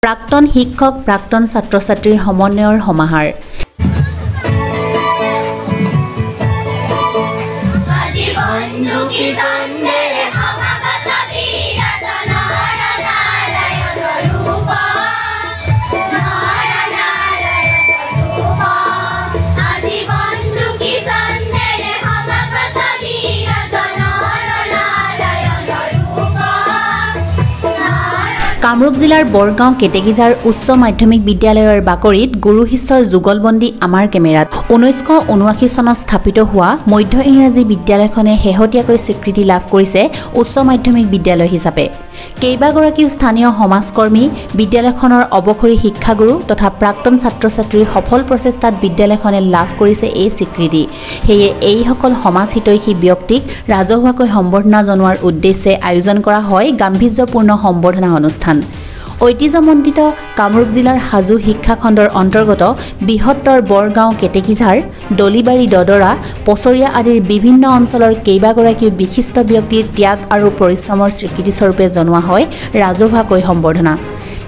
প্ৰাক্তন শিক্ষক প্ৰাক্তন ছাত্ৰ ছাত্ৰীৰ সমন্বয়ৰ সমাহাৰ কামৰূপ জিলাৰ বৰগাঁও কেটেকিজাৰ উচ্চ মাধ্যমিক বিদ্যালয়ৰ বাকৰিত গুৰু শিষ্যৰ যুগলবন্দী আমাৰ কেমেৰাত 1979 চনত স্থাপিত হোৱা মধ্য ইংৰাজী বিদ্যালয়খনে শেহতীয়াকৈ স্বীকৃতি লাভ কৰিছে উচ্চ মাধ্যমিক বিদ্যালয় হিচাপে কেইবাগৰাকীও স্থানীয় সমাজকৰ্মী বিদ্যালয়খনৰ অৱসৰী শিক্ষাগুৰু তথা প্ৰাক্তন ছাত্ৰ ছাত্ৰীৰ সফল প্ৰচেষ্টাত বিদ্যালয়খনে লাভ কৰিছে এই স্বীকৃতি সেয়ে এইসকল সমাজহিতৈষী ব্যক্তিক ৰাজহুৱাকৈ সম্বৰ্ধনা জনোৱাৰ উদ্দেশ্যে আয়োজন কৰা হয় গাম্ভীৰ্যপূৰ্ণ সম্বৰ্ধনা অনুষ্ঠান ঐতিহ্যমণ্ডিত কামৰূপ জিলাৰ হাজো শিক্ষাখণ্ডৰ অন্তৰ্গত বৃহত্তৰ বৰগাঁও কেটেকিঝাৰ দলিবাৰী দদৰা পছৰীয়া আদিৰ বিভিন্ন অঞ্চলৰ কেইবাগৰাকীও বিশিষ্ট ব্যক্তিৰ ত্যাগ আৰু পৰিশ্ৰমৰ স্বীকৃতিস্বৰূপে জনোৱা হয় ৰাজহুৱাকৈ সম্বৰ্ধনা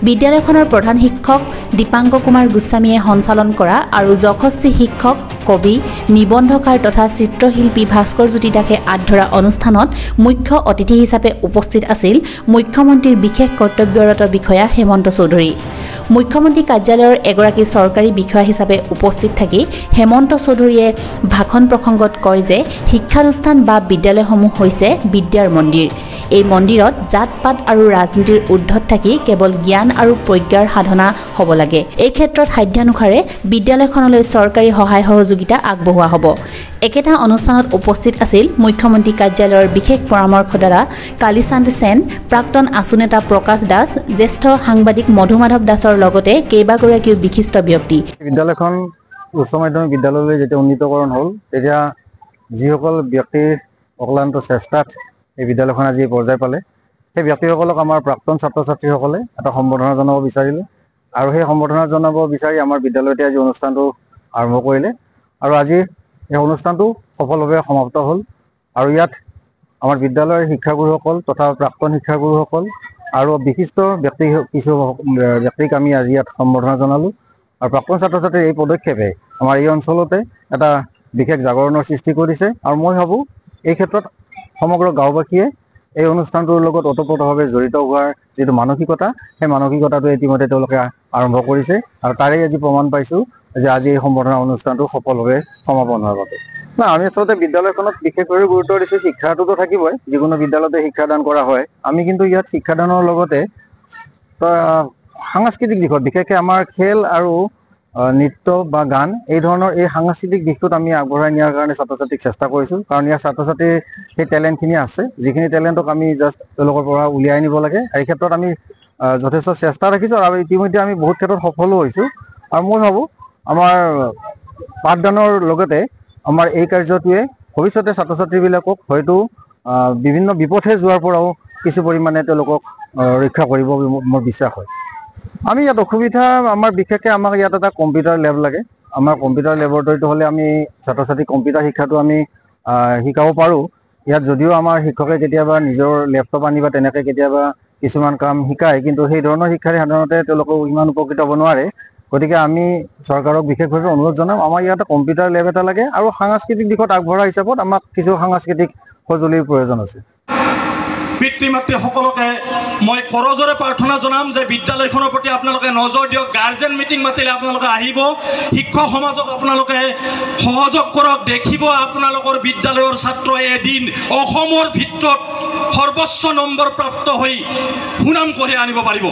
বিদ্যালয়খনৰ প্ৰধান শিক্ষক দীপাংক কুমাৰ গোস্বামীয়ে সঞ্চালন কৰা আৰু যশস্বী শিক্ষক কবি নিবন্ধকাৰ তথা চিত্ৰশিল্পী ভাস্কৰ জ্যোতি দাসে আধৰা অনুষ্ঠানত মুখ্য অতিথি হিচাপে উপস্থিত আছিল মুখ্যমন্ত্ৰীৰ বিশেষ কৰ্তব্যৰত বিষয়া হেমন্ত চৌধুৰী মুখ্যমন্ত্ৰী কাৰ্যালয়ৰ এগৰাকী চৰকাৰী বিষয়া হিচাপে উপস্থিত থাকি হেমন্ত চৌধুৰীয়ে ভাষণ প্ৰসংগত কয় যে শিক্ষানুষ্ঠান বা বিদ্যালয়সমূহ হৈছে বিদ্যাৰ মন্দিৰ এই মন্দিৰত জাত-পাত আৰু ৰাজনীতিৰ ঊৰ্ধত থাকি কেৱল জ্ঞান আৰু প্ৰজ্ঞাৰ সাধনা হ'ব লাগে এই ক্ষেত্ৰত সাধ্যানুসাৰে বিদ্যালয়খনলৈ চৰকাৰী সহায় সহযোগিতা আগবঢ়োৱা হ'ব একেটা অনুষ্ঠানত উপস্থিত আছিল মুখ্যমন্ত্ৰী কাৰ্যালয়ৰ বিশেষ পৰামৰ্শদাতা কালীচান্দ সেন প্ৰাক্তন আছুনেতা প্ৰকাশ দাস জ্যেষ্ঠ সাংবাদিক মধুমাধৱ দাসৰ লগতে কেইবাগৰাকীও বিশিষ্ট ব্যক্তি বিদ্যালয়খন উচ্চ মাধ্যমিক বিদ্যালয়লৈ যেতিয়া উন্নীতকৰণ হ'ল তেতিয়া যিসকল ব্যক্তিৰ অক্লান্ত চেষ্টাত এই বিদ্যালয়খন আজি পৰ্যায় পালে সেই ব্যক্তিসকলক আমাৰ প্ৰাক্তন ছাত্ৰ ছাত্ৰীসকলে এটা সম্বৰ্ধনা জনাব বিচাৰিলে আৰু সেই সম্বৰ্ধনা জনাব বিচাৰি আমাৰ বিদ্যালয়তে আজি অনুষ্ঠানটো আৰম্ভ কৰিলে আৰু আজি এই অনুষ্ঠানটো সফলভাৱে সমাপ্ত হ'ল আৰু ইয়াত আমাৰ বিদ্যালয়ৰ শিক্ষাগুৰুসকল তথা প্ৰাক্তন শিক্ষাগুৰুসকল আৰু বিশিষ্ট ব্যক্তি কিছু ব্যক্তিক আমি আজি ইয়াত সম্বৰ্ধনা জনালোঁ আৰু প্ৰাক্তন ছাত্ৰ ছাত্ৰীৰ এই পদক্ষেপে আমাৰ এই অঞ্চলতে এটা বিশেষ জাগৰণৰ সৃষ্টি কৰিছে আৰু মই ভাবোঁ এই ক্ষেত্ৰত সমগ্ৰ গাঁওবাসীয়ে এই অনুষ্ঠানটোৰ লগত ওতপ্ৰোতভাৱে জড়িত হোৱাৰ যিটো মানসিকতা সেই মানসিকতাটো ইতিমধ্যে তেওঁলোকে আৰম্ভ কৰিছে আৰু তাৰেই আজি প্ৰমাণ পাইছোঁ যে আজি এই সম্বৰ্ধনা অনুষ্ঠানটো সফলভাৱে সমাপন হোৱাৰ বাবে আমি আচলতে বিদ্যালয়খনত বিশেষভাৱে গুৰুত্ব দিছোঁ শিক্ষাটোতো থাকিবই যিকোনো বিদ্যালয়তে শিক্ষাদান কৰা হয় আমি কিন্তু ইয়াত শিক্ষাদানৰ লগতে সাংস্কৃতিক দিশত বিশেষকৈ আমাৰ খেল আৰু নৃত্য বা গান এই ধৰণৰ এই সাংস্কৃতিক দিশটোত আমি আগবঢ়াই নিয়াৰ কাৰণে ছাত্ৰ ছাত্ৰীক চেষ্টা কৰিছোঁ কাৰণ ইয়াৰ ছাত্ৰ ছাত্ৰীৰ সেই টেলেণ্টখিনি আছে যিখিনি টেলেণ্টক আমি জাষ্ট তেওঁলোকৰ পৰা উলিয়াই নিব লাগে এই ক্ষেত্ৰত আমি যথেষ্ট চেষ্টা ৰাখিছোঁ আৰু ইতিমধ্যে আমি বহুত ক্ষেত্ৰত সফলো হৈছোঁ আৰু মই ভাবোঁ আমাৰ পাঠদানৰ লগতে আমাৰ এই কাৰ্যটোৱে ভৱিষ্যতে ছাত্ৰ ছাত্ৰীবিলাকক হয়তো বিভিন্ন বিপথে যোৱাৰ পৰাও কিছু পৰিমাণে তেওঁলোকক ৰক্ষা কৰিব মোৰ বিশ্বাস হয় আমি ইয়াত অসুবিধা আমাৰ বিশেষকৈ আমাক ইয়াত এটা কম্পিউটাৰ লেব লাগে আমাৰ কম্পিউটাৰ লেবৰেটৰীটো হ'লে আমি ছাত্ৰ ছাত্ৰীক কম্পিউটাৰ শিক্ষাটো আমি শিকাব পাৰোঁ ইয়াত যদিও আমাৰ শিক্ষকে কেতিয়াবা নিজৰ লেপটপ আনি বা তেনেকৈ কেতিয়াবা কিছুমান কাম শিকায় কিন্তু সেই ধৰণৰ শিক্ষাৰে সাধাৰণতে তেওঁলোকক ইমান উপকৃত হ'ব নোৱাৰে গতিকে আমি চৰকাৰক বিশেষভাৱে অনুৰোধ জনাম আমাৰ ইয়াত কম্পিউটাৰ লেব এটা লাগে আৰু সাংস্কৃতিক দিশত আগবঢ়া হিচাপত আমাক কিছু সাংস্কৃতিক সঁজুলিৰ প্ৰয়োজন আছে পিতৃ মাতৃসকলকে মই কৰজোৰে প্ৰাৰ্থনা জনাম যে বিদ্যালয়খনৰ প্ৰতি আপোনালোকে নজৰ দিয়ক গাৰ্জেন মিটিং মাতিলে আপোনালোকে আহিব শিক্ষক সমাজক আপোনালোকে সহযোগ কৰক দেখিব আপোনালোকৰ বিদ্যালয়ৰ ছাত্ৰই এদিন অসমৰ ভিতৰত সৰ্বোচ্চ নম্বৰ প্ৰাপ্ত হৈ সুনাম কঢ়িয়াই আনিব পাৰিব